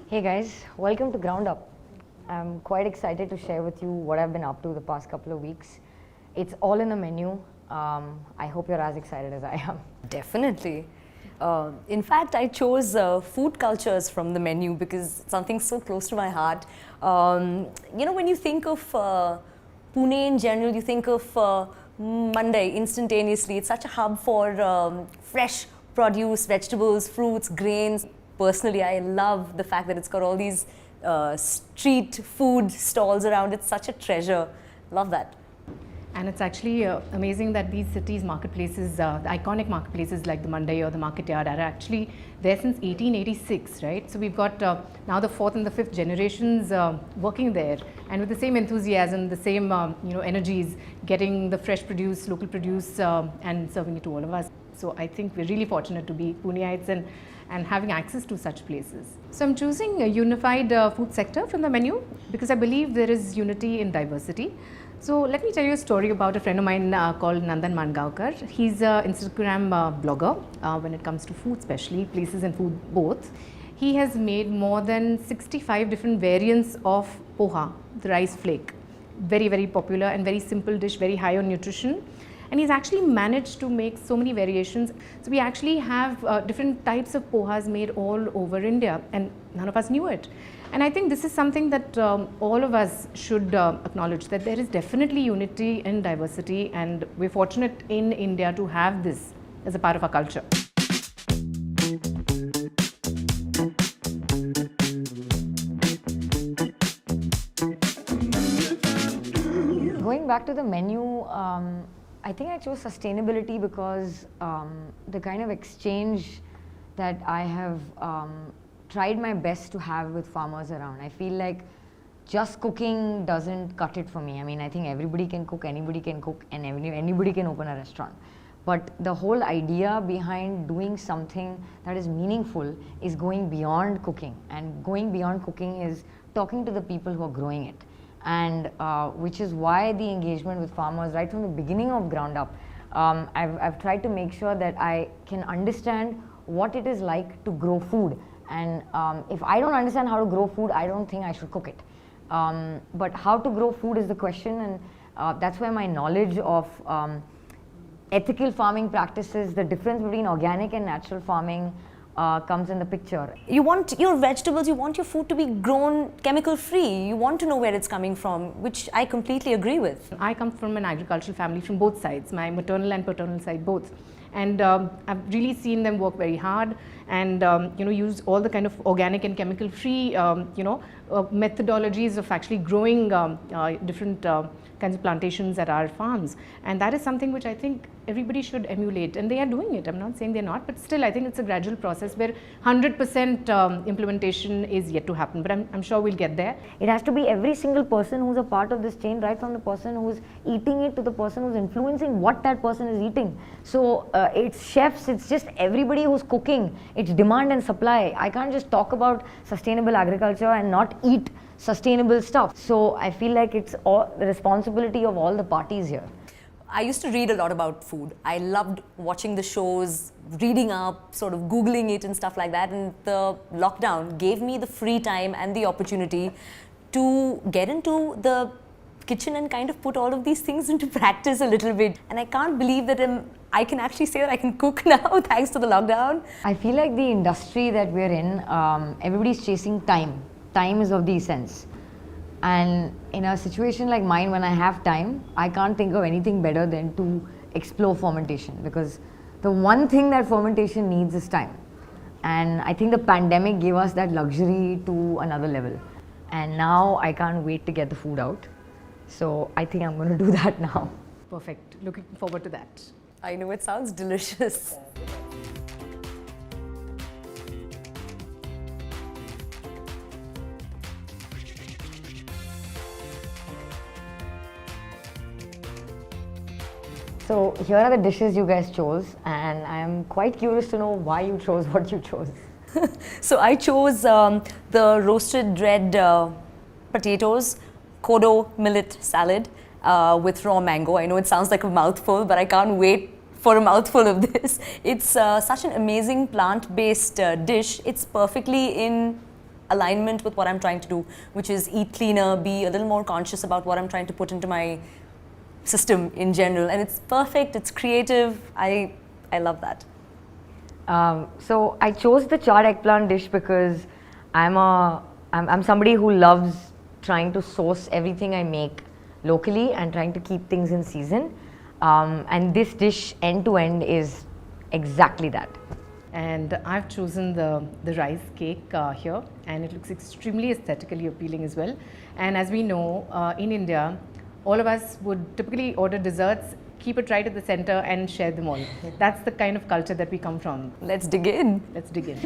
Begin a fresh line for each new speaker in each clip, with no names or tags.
Hey guys, welcome to Ground Up. I'm quite excited to share with you what I've been up to the past couple of weeks. It's all in the menu. I hope you're as excited as I am.
Definitely. In fact, I chose food cultures from the menu because it's something so close to my heart. When you think of Pune in general, you think of Monday instantaneously. It's such a hub for fresh produce, vegetables, fruits, grains. Personally, I love the fact that it's got all these street food stalls around. It's such a treasure. Love that.
And it's actually amazing that these cities' marketplaces, the iconic marketplaces like the Mandai or the Market Yard, are actually there since 1886, right? So we've got now the fourth and the fifth generations working there, and with the same enthusiasm, the same energies, getting the fresh produce, local produce, and serving it to all of us. So I think we're really fortunate to be Puneites and having access to such places. So I'm choosing a unified food sector from the menu because I believe there is unity in diversity. So let me tell you a story about a friend of mine called Nandan Mangaonkar. He's an Instagram blogger when it comes to food, especially places and food both. He has made more than 65 different variants of poha, the rice flake. Very, very popular and very simple dish, very high on nutrition. And he's actually managed to make so many variations. So we actually have different types of pohas made all over India, and none of us knew it. And I think this is something that all of us should acknowledge, that there is definitely unity in diversity, and we're fortunate in India to have this as a part of our culture.
Going back to the menu, I think I chose sustainability because the kind of exchange that I have tried my best to have with farmers around. I feel like just cooking doesn't cut it for me. I mean, I think everybody can cook, anybody can cook, and anybody can open a restaurant. But the whole idea behind doing something that is meaningful is going beyond cooking. And going beyond cooking is talking to the people who are growing it. And which is why the engagement with farmers right from the beginning of Ground Up, I've tried to make sure that I can understand what it is like to grow food. And if I don't understand how to grow food, I don't think I should cook it. But how to grow food is the question, and that's where my knowledge of ethical farming practices, the difference between organic and natural farming comes in the picture.
You want your vegetables, you want your food to be grown chemical free. You want to know where it's coming from, which I completely agree with.
I come from an agricultural family from both sides, my maternal and paternal side both. And I've really seen them work very hard and use all the kind of organic and chemical free methodologies of actually growing different kinds of plantations at our farms. And that is something which I think everybody should emulate, and they are doing it. I'm not saying they're not, but still I think it's a gradual process where 100% implementation is yet to happen, but I'm sure we'll get there.
It has to be every single person who's a part of this chain, right from the person who's eating it to the person who's influencing what that person is eating. So it's chefs, it's just everybody who's cooking, it's demand and supply. I can't just talk about sustainable agriculture and not eat sustainable stuff. So I feel like it's all the responsibility of all the parties here.
I used to read a lot about food. I loved watching the shows, reading up, sort of Googling it and stuff like that. And the lockdown gave me the free time and the opportunity to get into the kitchen and kind of put all of these things into practice a little bit. And I can't believe that I can actually say that I can cook now thanks to the lockdown.
I feel like the industry that we're in, everybody's chasing time. Time is of the essence. And in a situation like mine, when I have time, I can't think of anything better than to explore fermentation, because the one thing that fermentation needs is time. And I think the pandemic gave us that luxury to another level. And now I can't wait to get the food out. So I think I'm going to do that now.
Perfect. Looking forward to that.
I know, it sounds delicious.
So here are the dishes you guys chose, and I am quite curious to know why you chose what you chose.
So I chose the roasted red potatoes, kodo millet salad with raw mango. I know it sounds like a mouthful, but I can't wait for a mouthful of this. It's such an amazing plant-based dish. It's perfectly in alignment with what I'm trying to do, which is eat cleaner, be a little more conscious about what I'm trying to put into my system in general. And it's perfect, it's creative. I love that.
So I chose the charred eggplant dish because I'm somebody who loves trying to source everything I make locally and trying to keep things in season. And this dish end to end is exactly that.
And I've chosen the rice cake here, and it looks extremely aesthetically appealing as well. And as we know, in India, all of us would typically order desserts, keep it right at the center and share them all. That's the kind of culture that we come from.
Let's dig in.
Let's dig in.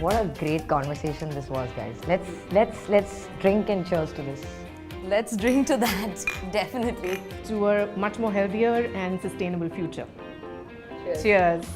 What a great conversation this was, guys. Let's drink and cheers to this.
Let's drink to that, definitely.
To a much more healthier and sustainable future. Cheers. Cheers.